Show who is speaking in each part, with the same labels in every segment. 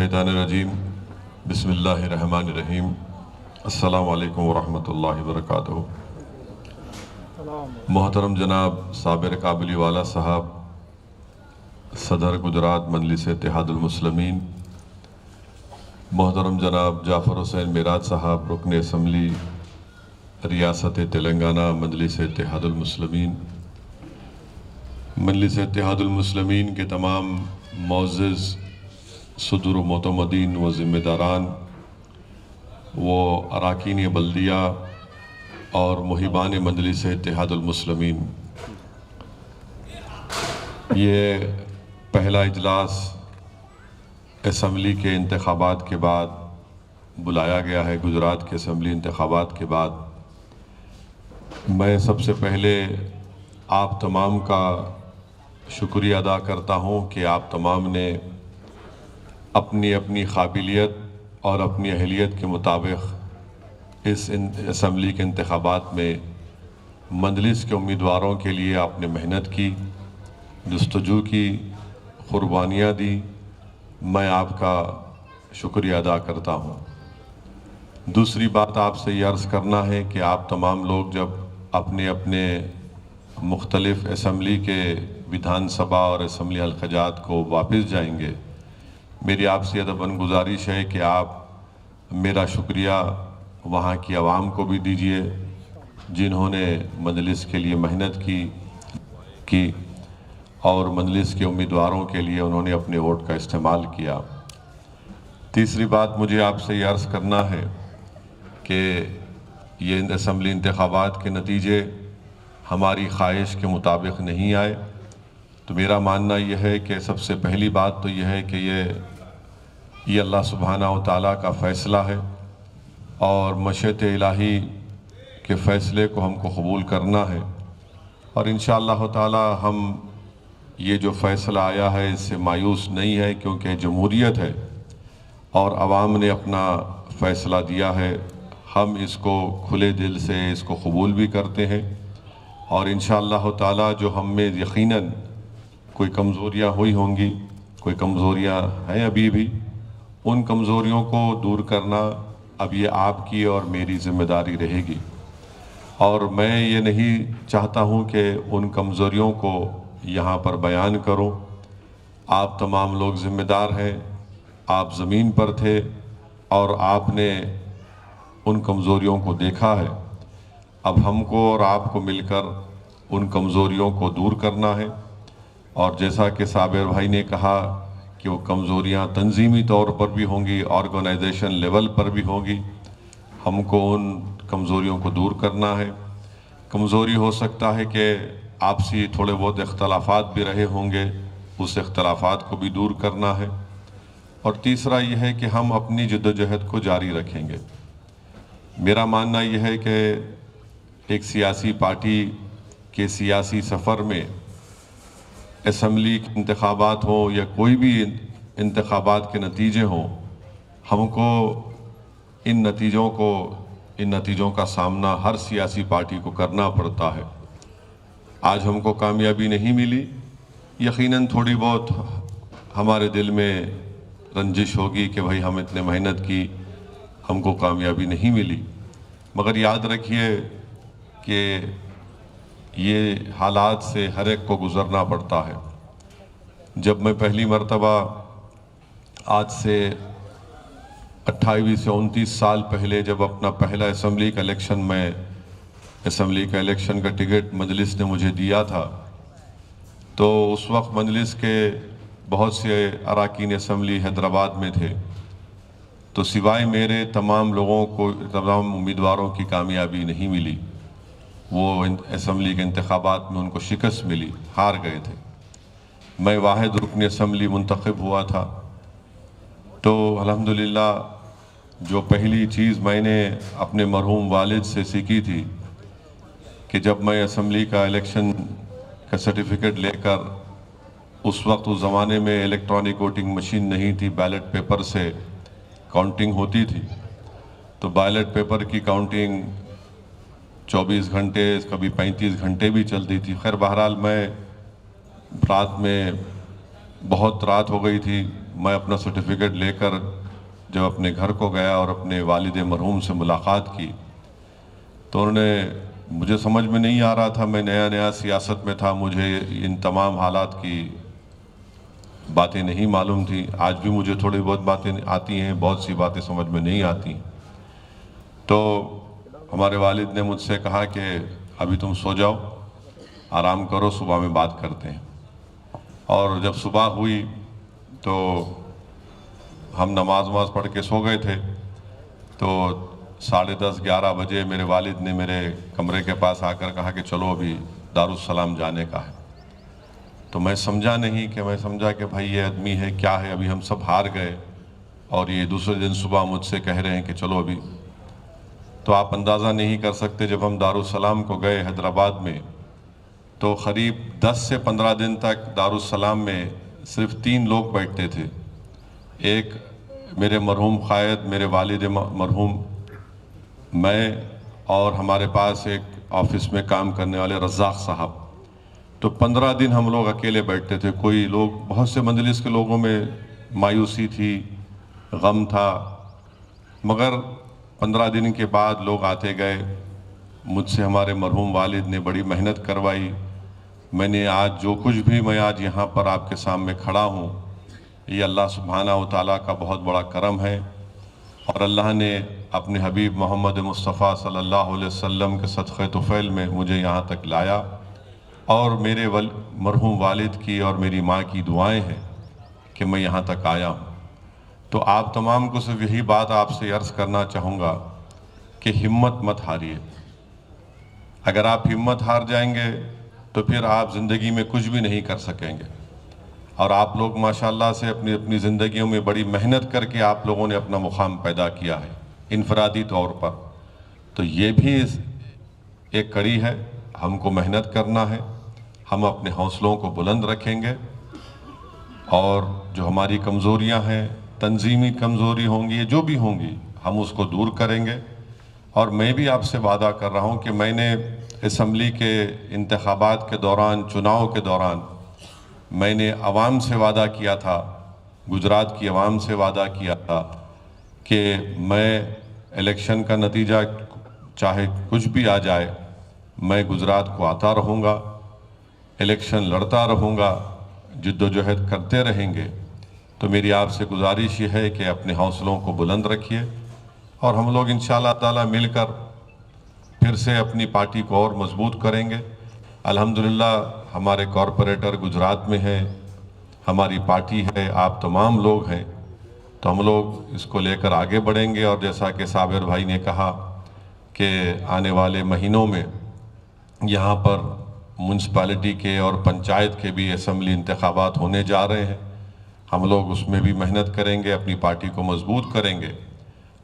Speaker 1: मिनश्शैतानिर्रजीम बिस्मिल्लाहिर्रहमानिर्रहीम अस्सलामु अलैकुम वरहमतुल्लाहि वबरकातुहू। मोहतरम जनाब साबिर काबली वाला साहब, सदर गुजरात मजलिस इत्तेहादुल मुस्लिमीन, मोहतरम जनाब जाफ़र हुसैन मिराज साहब, रुकन असम्बली रियासत तेलंगाना मजलिस इत्तेहादुल मुस्लिमीन, मजलिस इत्तेहादुल मुस्लिमीन के तमाम मुअज़्ज़िज़ सदर मोतमदीन व ज़िम्मेदारान वो अरकान बल्दिया और मुहिबान मजलिस इत्तेहादुल मुस्लिमीन, ये पहला इजलास असम्बली के इंतखाबात के बाद बुलाया गया है। गुजरात के असम्बली इंतखाबात के बाद मैं सबसे पहले आप तमाम का शुक्रिया अदा करता हूँ कि आप तमाम ने अपनी अपनी काबिलियत और अपनी अहलियत के मुताबिक इस असम्बली के इंतखाबात में मजलिस के उम्मीदवारों के लिए आपने मेहनत की, जस्तजू की, क़ुरबानियाँ दी। मैं आपका शुक्रिया अदा करता हूँ। दूसरी बात आपसे ये अर्ज़ करना है कि आप तमाम लोग जब अपने अपने मुख्तलिफ़ असम्बली के विधानसभा और असम्बली हल्क़ात को वापस जाएंगे, मेरी आपसे अदबन गुजारिश है कि आप मेरा शुक्रिया वहाँ की आवाम को भी दीजिए जिन्होंने मजलिस के लिए मेहनत की और मजलिस के उम्मीदवारों के लिए उन्होंने अपने वोट का इस्तेमाल किया। तीसरी बात मुझे आपसे ये अर्ज़ करना है कि ये असम्बली इंतखाबात के नतीजे हमारी ख्वाहिश के मुताबिक नहीं आए, तो मेरा मानना यह है कि सबसे पहली बात तो यह है कि ये अल्लाह सुब्हानहू व तआला का फ़ैसला है और मशीअत इलाही के फ़ैसले को हमको कबूल करना है और इंशाअल्लाह ताला हम ये जो फ़ैसला आया है इससे मायूस नहीं है, क्योंकि जमहूरियत है और आवाम ने अपना फ़ैसला दिया है। हम इसको खुले दिल से इसको कबूल भी करते हैं और इंशाअल्लाह ताला जो हम में यकीनन कोई कमज़ोरियाँ हुई होंगी, कोई कमज़ोरियाँ हैं अभी भी, उन कमज़ोरियों को दूर करना अब ये आपकी और मेरी ज़िम्मेदारी रहेगी। और मैं ये नहीं चाहता हूँ कि उन कमज़ोरियों को यहाँ पर बयान करूँ। आप तमाम लोग ज़िम्मेदार हैं, आप ज़मीन पर थे और आपने उन कमज़ोरियों को देखा है। अब हमको और आपको मिलकर उन कमज़ोरियों को दूर करना है और जैसा कि साबिर भाई ने कहा कि वो कमज़ोरियाँ तंजीमी तौर पर भी होंगी, ऑर्गेनाइजेशन लेवल पर भी होंगी, हमको उन कमज़ोरियों को दूर करना है। कमज़ोरी हो सकता है कि आपसी थोड़े बहुत इख्तलाफात भी रहे होंगे, उस इख्तलाफात को भी दूर करना है। और तीसरा यह है कि हम अपनी जद्दोजहद को जारी रखेंगे। मेरा मानना यह है कि एक सियासी पार्टी के सियासी सफ़र में असम्बली के इंतखाबात हो या कोई भी इंतखाबात के नतीजे हों, हमको इन नतीजों का सामना हर सियासी पार्टी को करना पड़ता है। आज हमको कामयाबी नहीं मिली, यकीनन थोड़ी बहुत हमारे दिल में रंजिश होगी कि भाई हम इतने मेहनत की, हमको कामयाबी नहीं मिली, मगर याद रखिए कि ये हालात से हर एक को गुज़रना पड़ता है। जब मैं पहली मर्तबा आज से 28 से 29 साल पहले जब अपना पहला असम्बली का इलेक्शन का टिकट मजलिस ने मुझे दिया था, तो उस वक्त मजलिस के बहुत से अरकान असम्बली हैदराबाद में थे, तो सिवाय मेरे तमाम लोगों को, तमाम उम्मीदवारों की कामयाबी नहीं मिली। वो असम्बली के इंतखाबात में उनको शिकस्त मिली, हार गए थे। मैं वाहिद रुकन असम्बली मुंतखब हुआ था। तो अल्हम्दुलिल्लाह जो पहली चीज़ मैंने अपने मरहूम वालिद से सीखी थी कि जब मैं असम्बली का इलेक्शन का सर्टिफिकेट लेकर, उस वक्त उस ज़माने में इलेक्ट्रॉनिक वोटिंग मशीन नहीं थी, बैलेट पेपर से काउंटिंग होती थी, तो बैलेट पेपर की काउंटिंग 24 घंटे, कभी 35 घंटे भी चलती थी। खैर बहरहाल मैं रात में बहुत रात हो गई थी, میں اپنا سرٹیفکیٹ لے کر جب اپنے گھر کو گیا اور اپنے والد مرحوم سے ملاقات کی تو انہوں نے مجھے سمجھ میں نہیں آ رہا تھا، میں نیا نیا سیاست میں تھا، مجھے ان تمام حالات کی باتیں نہیں معلوم تھیں. آج بھی مجھے تھوڑی بہت باتیں آتی ہیں، بہت سی باتیں سمجھ میں نہیں آتی. تو ہمارے والد نے مجھ سے کہا کہ ابھی تم سو جاؤ، آرام کرو، صبح میں بات کرتے ہیں. اور جب صبح ہوئی تو ہم نماز پڑھ کے سو گئے تھے. تو 10:30 11 بجے میرے والد نے میرے کمرے کے پاس آ کر کہا کہ چلو ابھی دارالسلام جانے کا ہے. تو میں سمجھا نہیں، کہ میں سمجھا کہ بھائی یہ آدمی ہے کیا ہے، ابھی ہم سب ہار گئے اور یہ دوسرے دن صبح مجھ سے کہہ رہے ہیں کہ چلو ابھی. تو آپ اندازہ نہیں کر سکتے، جب ہم دارالسلام کو گئے حیدرآباد میں تو قریب 10 سے 15 دن تک دارالسلام میں صرف 3 لوگ بیٹھتے تھے. ایک میرے مرحوم قائد، میرے والد مرحوم، میں، اور ہمارے پاس ایک آفس میں کام کرنے والے رزاق صاحب. تو 15 دن ہم لوگ اکیلے بیٹھتے تھے. کوئی لوگ، بہت سے مجلس کے لوگوں میں مایوسی تھی، غم تھا، مگر 15 دن کے بعد لوگ آتے گئے. مجھ سے ہمارے مرحوم والد نے بڑی محنت کروائی. میں نے آج جو کچھ بھی میں آج یہاں پر آپ کے سامنے کھڑا ہوں، یہ اللہ سبحانہ و تعالیٰ کا بہت بڑا کرم ہے. اور اللہ نے اپنے حبیب محمد مصطفیٰ صلی اللہ علیہ وسلم کے صدقہ طفیل میں مجھے یہاں تک لایا. اور میرے مرحوم والد کی اور میری ماں کی دعائیں ہیں کہ میں یہاں تک آیا ہوں. تو آپ تمام کو صرف یہی بات آپ سے عرض کرنا چاہوں گا کہ ہمت مت ہاریے. اگر آپ ہمت ہار جائیں گے تو پھر آپ زندگی میں کچھ بھی نہیں کر سکیں گے. اور آپ لوگ ماشاءاللہ سے اپنی زندگیوں میں بڑی محنت کر کے آپ لوگوں نے اپنا مقام پیدا کیا ہے انفرادی طور پر. تو یہ بھی ایک کڑی ہے، ہم کو محنت کرنا ہے. ہم اپنے حوصلوں کو بلند رکھیں گے اور جو ہماری کمزوریاں ہیں، تنظیمی کمزوری ہوں گی، جو بھی ہوں گی، ہم اس کو دور کریں گے. اور میں بھی آپ سے وعدہ کر رہا ہوں کہ میں نے اسمبلی کے انتخابات کے دوران، چناؤ کے دوران، میں نے عوام سے وعدہ کیا تھا، گجرات کی عوام سے وعدہ کیا تھا کہ میں الیکشن کا نتیجہ چاہے کچھ بھی آ جائے، میں گجرات کو آتا رہوں گا، الیکشن لڑتا رہوں گا، جد و جہد کرتے رہیں گے. تو میری آپ سے گزارش یہ ہے کہ اپنے حوصلوں کو بلند رکھیے اور ہم لوگ انشاءاللہ تعالیٰ مل کر پھر سے اپنی پارٹی کو اور مضبوط کریں گے. الحمدللہ ہمارے کارپوریٹر گجرات میں ہیں، ہماری پارٹی ہے، آپ تمام لوگ ہیں. تو ہم لوگ اس کو لے کر آگے بڑھیں گے. اور جیسا کہ صابر بھائی نے کہا کہ آنے والے مہینوں میں یہاں پر میونسپلٹی کے اور پنچایت کے بھی اسمبلی انتخابات ہونے جا رہے ہیں. ہم لوگ اس میں بھی محنت کریں گے، اپنی پارٹی کو مضبوط کریں گے.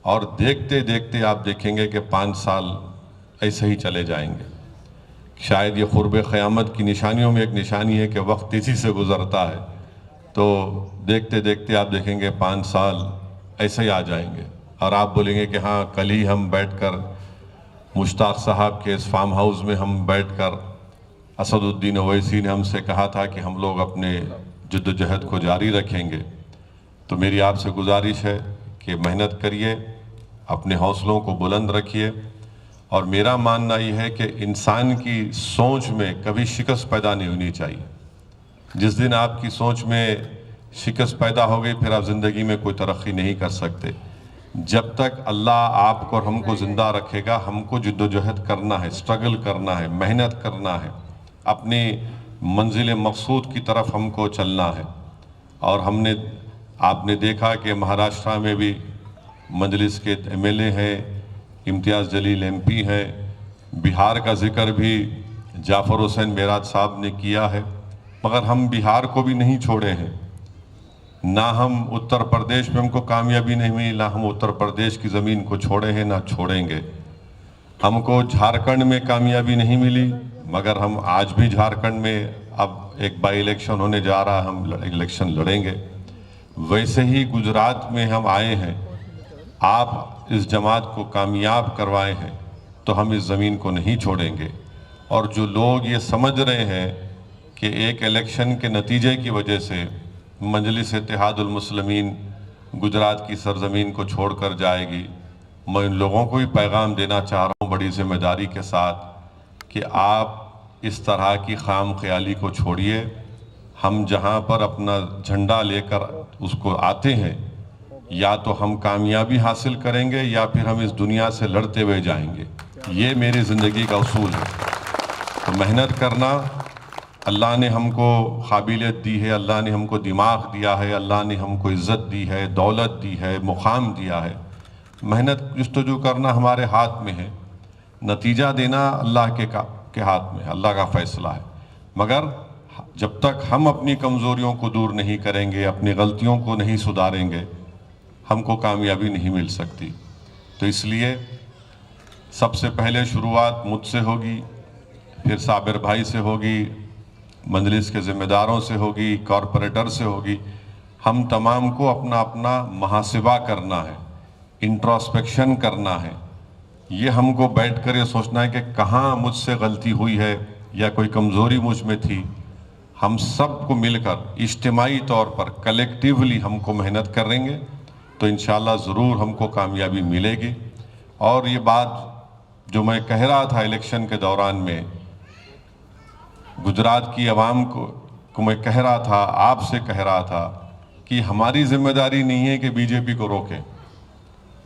Speaker 1: اور دیکھتے دیکھتے آپ دیکھیں گے کہ 5 سال ایسے ہی چلے جائیں گے. شاید یہ قرب قیامت کی نشانیوں میں ایک نشانی ہے کہ وقت تیزی سے گزرتا ہے. تو دیکھتے دیکھتے آپ دیکھیں گے 5 سال ایسے ہی آ جائیں گے اور آپ بولیں گے کہ ہاں کل ہی ہم بیٹھ کر مشتاق صاحب کے اس فارم ہاؤس میں ہم بیٹھ کر اسد الدین اویسی نے ہم سے کہا تھا کہ ہم لوگ اپنے جد و جہد کو جاری رکھیں گے. تو میری آپ سے گزارش ہے کہ محنت کریے، اپنے حوصلوں کو بلند رکھیے. اور میرا ماننا یہ ہے کہ انسان کی سوچ میں کبھی شکست پیدا نہیں ہونی چاہیے. جس دن آپ کی سوچ میں شکست پیدا ہو گئی پھر آپ زندگی میں کوئی ترقی نہیں کر سکتے. جب تک اللہ آپ کو اور ہم کو زندہ رکھے گا، ہم کو جد و جہد کرنا ہے، سٹرگل کرنا ہے، محنت کرنا ہے، اپنی منزل مقصود کی طرف ہم کو چلنا ہے. اور آپ نے دیکھا کہ مہاراشٹرا میں بھی مجلس کے ایم ایل اے ہیں، امتیاز جلیل ایم پی ہیں. بہار کا ذکر بھی جعفر حسین معراج صاحب نے کیا ہے. مگر ہم بہار کو بھی نہیں چھوڑے ہیں، نہ ہم اتر پردیش میں ہم کو کامیابی نہیں ملی، نہ ہم اتر پردیش کی زمین کو چھوڑے ہیں، نہ چھوڑیں گے. ہم کو جھارکھنڈ میں کامیابی نہیں ملی، مگر ہم آج بھی جھارکھنڈ میں اب ایک بائی الیکشن ہونے جا رہا ہے، ہم الیکشن لڑیں گے. ویسے ہی گجرات میں ہم آئے ہیں، آپ اس جماعت کو کامیاب کروائے ہیں تو ہم اس زمین کو نہیں چھوڑیں گے. اور جو لوگ یہ سمجھ رہے ہیں کہ ایک الیکشن کے نتیجے کی وجہ سے मजलिस इत्तेहाद उल मुस्लिमीन गुजरात की सरजमीन को छोड़ कर जाएगी, मैं इन लोगों को भी पैगाम देना चाह रहा हूँ बड़ी ज़िम्मेदारी के साथ कि आप इस तरह की खाम ख्याली को छोड़िए। हम जहाँ पर अपना झंडा लेकर उसको आते हैं, या तो हम कामयाबी हासिल करेंगे या फिर हम इस दुनिया से लड़ते हुए जाएंगे। ये मेरी ज़िंदगी का उसूल है। तो मेहनत करना, अल्लाह ने हमको काबिलियत दी है, अल्लाह ने हमको दिमाग दिया है, अल्लाह ने हमको इज़्ज़त दी है, दौलत दी है, मुकाम दिया है। मेहनत जस्तजू करना हमारे हाथ में है, नतीजा देना अल्लाह के हाथ में है, अल्लाह का फ़ैसला है। मगर जब तक हम अपनी कमज़ोरियों को दूर नहीं करेंगे, अपनी गलतियों को नहीं सुधारेंगे, हमको कामयाबी नहीं मिल सकती। तो इसलिए सबसे पहले शुरुआत मुझसे होगी, फिर साबिर भाई से होगी, मजलिस के ज़िम्मेदारों से होगी, कॉरपोरेटर से होगी। हम तमाम को अपना अपना मुहासिबा करना है, इंट्रोस्पेक्शन करना है। ये हमको बैठ कर ये सोचना है कि कहाँ मुझसे गलती हुई है या कोई कमज़ोरी मुझ में थी। हम सबको मिलकर इज्तिमाई तौर पर कलेक्टिवली हमको मेहनत करेंगे तो इंशाअल्लाह ज़रूर हमको कामयाबी मिलेगी। और ये बात जो मैं कह रहा था इलेक्शन के दौरान में, गुजरात की आवाम को मैं कह रहा था, आपसे कह रहा था कि हमारी ज़िम्मेदारी नहीं है कि बीजेपी को रोकें,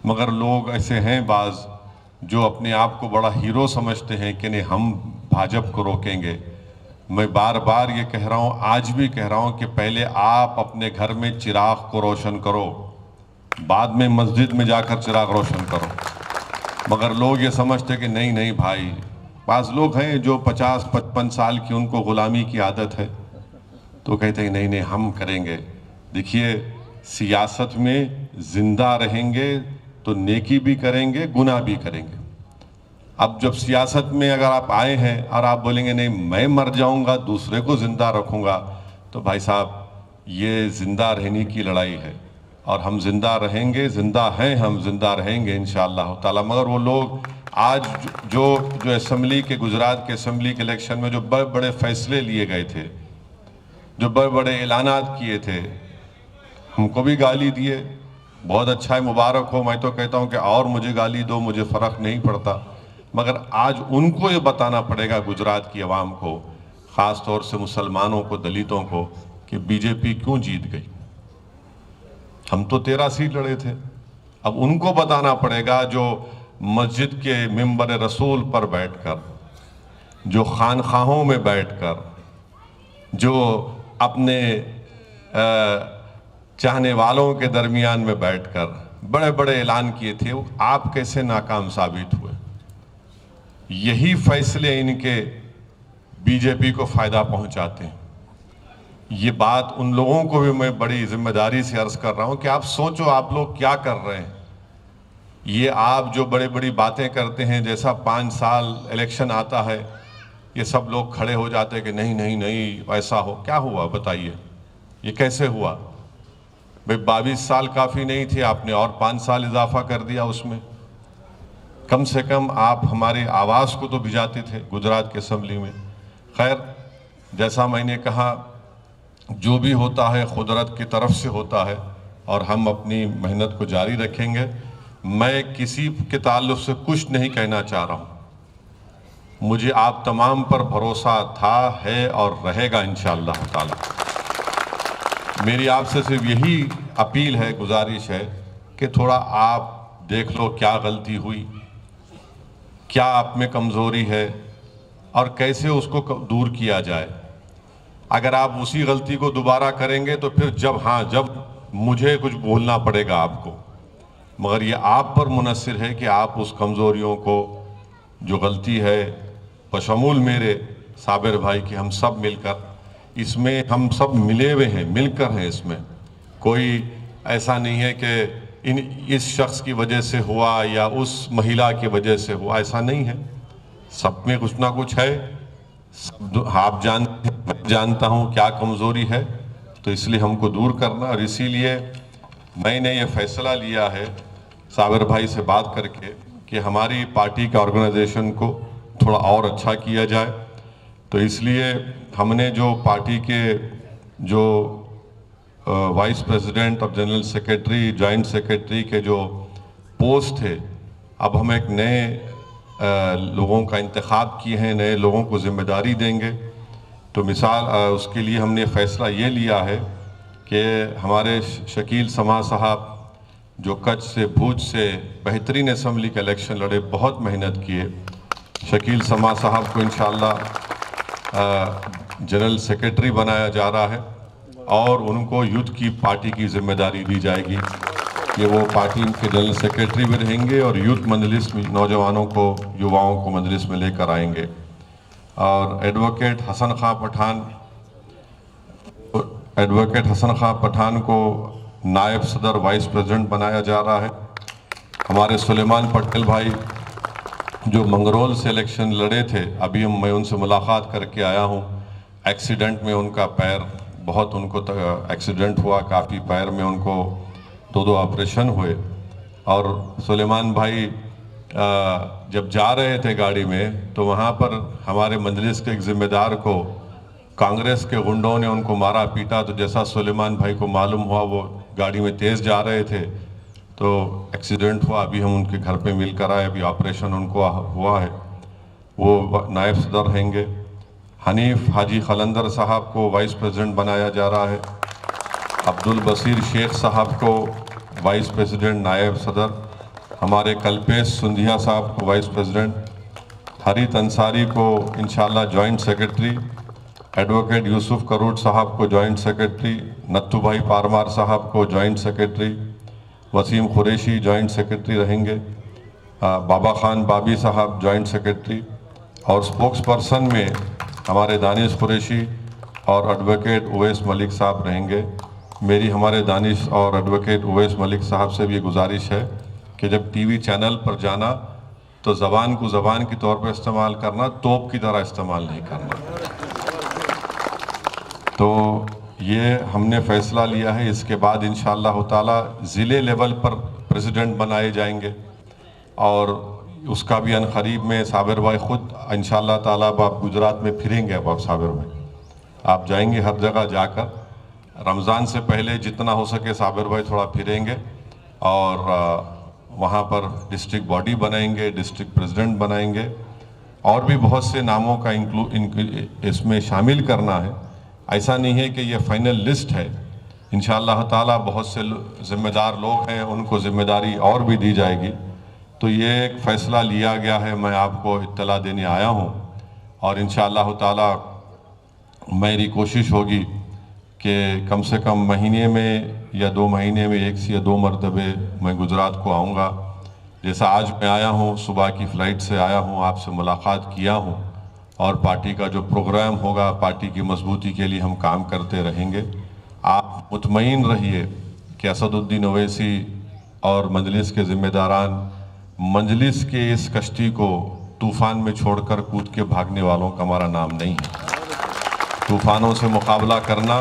Speaker 1: मगर लोग ऐसे हैं बाज़ जो अपने आप को बड़ा हीरो समझते हैं कि नहीं हम भाजपा को रोकेंगे। मैं बार बार ये कह रहा हूँ, आज भी कह रहा हूँ कि पहले आप अपने घर में चिराग को रोशन करो, बाद में मस्जिद में जाकर चिराग रोशन करो। मगर लोग ये समझते कि नहीं नहीं भाई, पास लोग हैं जो 50-55 साल की उनको ग़ुलामी की आदत है, तो कहते हैं नहीं नहीं हम करेंगे। देखिए, सियासत में ज़िंदा रहेंगे तो नेकी भी करेंगे, गुनाह भी करेंगे। अब जब सियासत में अगर आप आए हैं और आप बोलेंगे नहीं मैं मर जाऊंगा दूसरे को ज़िंदा रखूंगा, तो भाई साहब ये ज़िंदा रहने की लड़ाई है। और हम ज़िंदा रहेंगे, ज़िंदा हैं, हम ज़िंदा रहेंगे इंशाअल्लाह ताला। मगर वो लोग आज जो असेंबली के, गुजरात के असेंबली के इलेक्शन में जो बड़े बड़े फैसले लिए गए थे, जो बड़े बड़े ऐलानात किए थे, हमको भी गाली दिए, बहुत अच्छा है, मुबारक हो। मैं तो कहता हूँ कि और मुझे गाली दो, मुझे फ़र्क नहीं पड़ता। मगर आज उनको ये बताना पड़ेगा गुजरात की आवाम को, ख़ास तौर से मुसलमानों को, दलितों को, कि बीजेपी क्यों जीत गई। हम तो 13 सीट लड़े थे। अब उनको बताना पड़ेगा जो मस्जिद के मिंबर रसूल पर बैठकर, जो खानखाहों में बैठकर, जो अपने चाहने वालों के दरमियान में बैठकर बड़े बड़े ऐलान किए थे, वो आप कैसे नाकाम साबित हुए। यही फैसले इनके बीजेपी को फ़ायदा पहुंचाते हैं। ये बात उन लोगों को भी मैं बड़ी जिम्मेदारी से अर्ज़ कर रहा हूं कि आप सोचो आप लोग क्या कर रहे हैं। ये आप जो बड़े बड़ी बातें करते हैं, जैसा 5 साल इलेक्शन आता है ये सब लोग खड़े हो जाते हैं कि नहीं नहीं नहीं ऐसा हो। क्या हुआ बताइए, ये कैसे हुआ भाई? 22 साल काफ़ी नहीं थे, आपने और 5 साल इजाफा कर दिया उसमें। कम से कम आप हमारी आवाज़ को तो भिजाते थे गुजरात के असेंबली में। खैर, जैसा मैंने कहा, जो भी होता है कुदरत की तरफ से होता है और हम अपनी मेहनत को जारी रखेंगे। मैं किसी के ताल्लुक़ से कुछ नहीं कहना चाह रहा हूँ। मुझे आप तमाम पर भरोसा था, है और रहेगा इंशाअल्लाह ताला। मेरी आपसे सिर्फ यही अपील है, गुजारिश है कि थोड़ा आप देख लो क्या गलती हुई, क्या आप में कमज़ोरी है और कैसे उसको दूर किया जाए। अगर आप उसी गलती को दोबारा करेंगे तो फिर जब मुझे कुछ बोलना पड़ेगा आपको। मगर ये आप पर मुनस्सिर है कि आप उस कमज़ोरियों को, जो गलती है बशमूल मेरे साबिर भाई की, हम सब मिलकर, इसमें हम सब मिले हुए हैं, मिलकर हैं इसमें। कोई ऐसा नहीं है कि इस शख्स की वजह से हुआ या उस महिला की वजह से हुआ, ऐसा नहीं है। सब में कुछ ना कुछ है। आप जानता हूँ क्या कमज़ोरी है, तो इसलिए हमको दूर करना। और इसीलिए मैंने ये फैसला लिया है साबिर भाई से बात करके कि हमारी पार्टी के ऑर्गेनाइजेशन को थोड़ा और अच्छा किया जाए। तो इसलिए हमने जो पार्टी के जो वाइस प्रेसिडेंट और जनरल सेक्रेटरी, जॉइंट सेक्रेटरी के जो पोस्ट थे, अब हम एक नए लोगों का इंतखाब किए हैं, नए लोगों को ज़िम्मेदारी देंगे। तो मिसाल उसके लिए हमने फ़ैसला ये लिया है कि हमारे शकील समा साहब जो कच्छ से, भूज से बेहतरीन असम्बली का इलेक्शन लड़े, बहुत मेहनत किए, शकील समा साहब को इंशाअल्लाह जनरल सेक्रेटरी बनाया जा रहा है और उनको यूथ की पार्टी की जिम्मेदारी दी जाएगी कि वो पार्टी के जनरल सेक्रेटरी भी रहेंगे और यूथ मजलिस में नौजवानों को, युवाओं को मजलिस में लेकर आएंगे। और एडवोकेट हसन खां पठान को नायब सदर वाइस प्रेसिडेंट बनाया जा रहा है। हमारे सुलेमान पटेल भाई जो मंगरोल से इलेक्शन लड़े थे, अभी मैं उनसे मुलाकात करके आया हूँ। एक्सीडेंट में उनका पैर बहुत, उनको एक्सीडेंट हुआ, काफ़ी पैर में उनको 2 ऑपरेशन हुए। और सुलेमान भाई जब जा रहे थे गाड़ी में तो वहाँ पर हमारे मजलिस के एक ज़िम्मेदार को कांग्रेस के गुंडों ने उनको मारा पीटा। तो जैसा सुलेमान भाई को मालूम हुआ, वो गाड़ी में तेज़ जा रहे थे तो एक्सीडेंट हुआ। अभी हम उनके घर पे मिलकर आए, अभी ऑपरेशन उनको हुआ है, वो नायब सदर रहेंगे। हनीफ हाजी खलंदर साहब को वाइस प्रेसिडेंट बनाया जा रहा है। अब्दुल बसीर शेख साहब को वाइस प्रेसिडेंट नायब सदर, हमारे कल्पेश सुंधिया साहब को वाइस प्रेसिडेंट, हरीत अंसारी को इंशाल्लाह joint secretary, advocate Yusuf Karut साहब को जॉइंट सेक्रेटरी, नत्थू भाई पारमार साहब को joint secretary, Waseem Qureshi joint secretary रहेंगे, बाबा खान बाबी साहब जॉइंट सेक्रेटरी, और स्पोक्स पर्सन में हमारे दानिश कुरैशी और एडवोकेट उवैस मलिक साहब रहेंगे। मेरी हमारे दानिश और एडवोकेट उवैस मलिक साहब से भी ये गुजारिश है कि जब टीवी चैनल पर जाना तो ज़बान को ज़बान के तौर पर इस्तेमाल करना, तोप की तरह इस्तेमाल नहीं करना। तो ये हमने फ़ैसला लिया है। इसके बाद इंशाअल्लाह ताला ज़िले लेवल पर प्रेसिडेंट बनाए जाएंगे और उसका भी अनकरीब में साबिर भाई ख़ुद इंशाअल्लाह ताला आप गुजरात में फिरेंगे। अब आप साबिर भाई आप जाएंगे हर जगह जाकर, रमज़ान से पहले जितना हो सके साबिर भाई थोड़ा फिरेंगे और वहाँ पर डिस्ट्रिक्ट बॉडी बनाएंगे, डिस्ट्रिक्ट प्रेसिडेंट बनाएंगे और भी बहुत से नामों का इसमें शामिल करना है। ऐसा नहीं है कि ये फाइनल लिस्ट है। इंशाअल्लाह ताला बहुत से ज़िम्मेदार लोग हैं, उनको ज़िम्मेदारी और भी दी जाएगी। तो ये एक फ़ैसला लिया गया है, मैं आपको इत्तला देने आया हूँ और इंशाअल्लाह ताला मेरी कोशिश होगी कि कम से कम महीने में या 2 महीने में 1 से 2 मरतबे मैं गुजरात को आऊँगा। जैसा आज मैं आया हूँ, सुबह की फ़्लाइट से आया हूँ, आपसे मुलाकात किया हूँ और पार्टी का जो प्रोग्राम होगा, पार्टी की मजबूती के लिए हम काम करते रहेंगे। आप मुतमईन रहिए कि असदुद्दीन ओवैसी और मजलिस के ज़िम्मेदारान मजलिस के इस कश्ती को तूफ़ान में छोड़कर कूद के भागने वालों का हमारा नाम नहीं है। तूफ़ानों से मुकाबला करना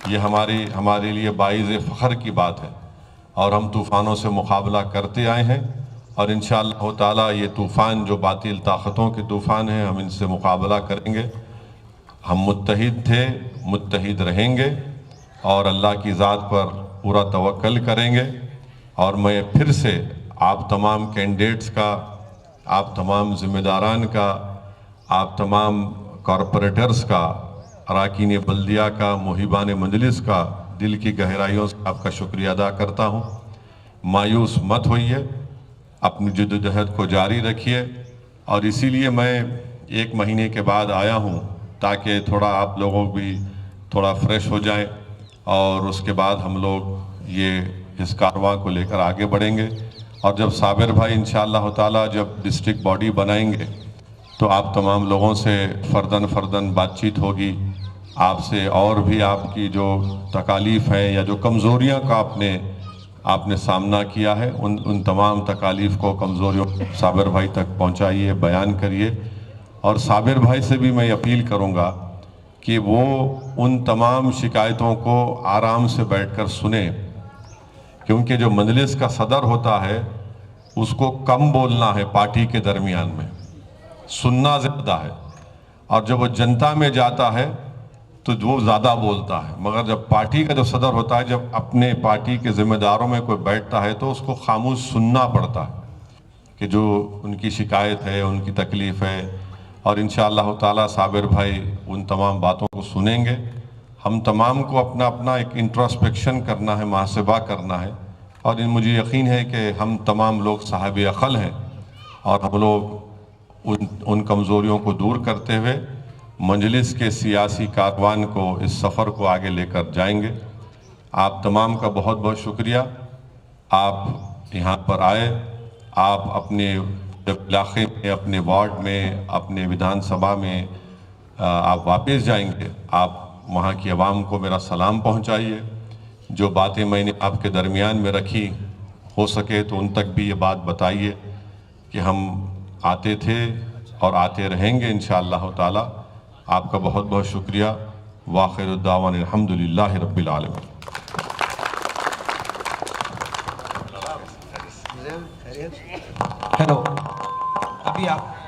Speaker 1: ये हमारे लिए बाइज़ फ़ख्र की बात है और हम तूफ़ानों से मुकाबला करते आए हैं और इंशाअल्लाह ताला ये तूफ़ान जो बातिल ताक़तों के तूफ़ान हैं, हम इनसे मुकाबला करेंगे। हम मुत्तहिद थे, मुत्तहिद रहेंगे और अल्लाह की ज़ात पर पूरा तवक्कल करेंगे। और मैं फिर से आप तमाम कैंडिडेट्स का, आप तमाम ज़िम्मेदारान का, आप तमाम कॉरपोरेटर्स का, अराकीन बल्दिया का, मुहिबान मजलिस का दिल की गहराइयों से आपका शुक्रिया अदा करता हूँ। मायूस मत होइए, अपनी जद्दोजहद को जारी रखिए और इसीलिए मैं 1 महीने के बाद आया हूँ ताकि थोड़ा आप लोगों भी थोड़ा फ्रेश हो जाएं और उसके बाद हम लोग ये इस कारवां को लेकर आगे बढ़ेंगे। और जब साबिर भाई इंशाअल्लाह ताला जब डिस्ट्रिक्ट बॉडी बनाएंगे तो आप तमाम लोगों से फ़र्दन बातचीत होगी, आपसे और भी आपकी जो तकालीफ़ हैं या जो कमज़ोरियाँ का आपने सामना किया है, उन तमाम तकालीफ़ को, कमज़ोरियों साबिर भाई तक पहुँचाइए, बयान करिए। और साबिर भाई से भी मैं अपील करूँगा कि वो उन तमाम शिकायतों को आराम से बैठकर सुने, क्योंकि जो मजलिस का सदर होता है उसको कम बोलना है, पार्टी के दरमियान में सुनना ज़्यादा है। और जब वो जनता में जाता है تو وہ زیادہ بولتا ہے، مگر جب پارٹی کا جو صدر ہوتا ہے، جب اپنے پارٹی کے ذمہ داروں میں کوئی بیٹھتا ہے تو اس کو خاموش سننا پڑتا ہے کہ جو ان کی شکایت ہے، ان کی تکلیف ہے، اور انشاءاللہ تعالی صابر بھائی ان تمام باتوں کو سنیں گے۔ ہم تمام کو اپنا اپنا ایک انٹراسپیکشن کرنا ہے، محاسبہ کرنا ہے، اور مجھے یقین ہے کہ ہم تمام لوگ صاحب عقل ہیں، اور ہم لوگ ان کمزوریوں کو دور کرتے ہوئے مجلس کے سیاسی کاروان کو، اس سفر کو آگے لے کر جائیں گے۔ آپ تمام کا بہت بہت شکریہ، آپ یہاں پر آئے، آپ اپنے علاقے میں، اپنے وارڈ میں، اپنے ودھان سبھا میں آپ واپس جائیں گے، آپ وہاں کی عوام کو میرا سلام پہنچائیے۔ جو باتیں میں نے آپ کے درمیان میں رکھی، ہو سکے تو ان تک بھی یہ بات بتائیے کہ ہم آتے تھے اور آتے رہیں گے انشاءاللہ تعالی۔ آپ کا بہت بہت شکریہ۔ وآخر الدعوان الحمدللہ رب العالمین۔
Speaker 2: ہیلو، ابھی آپ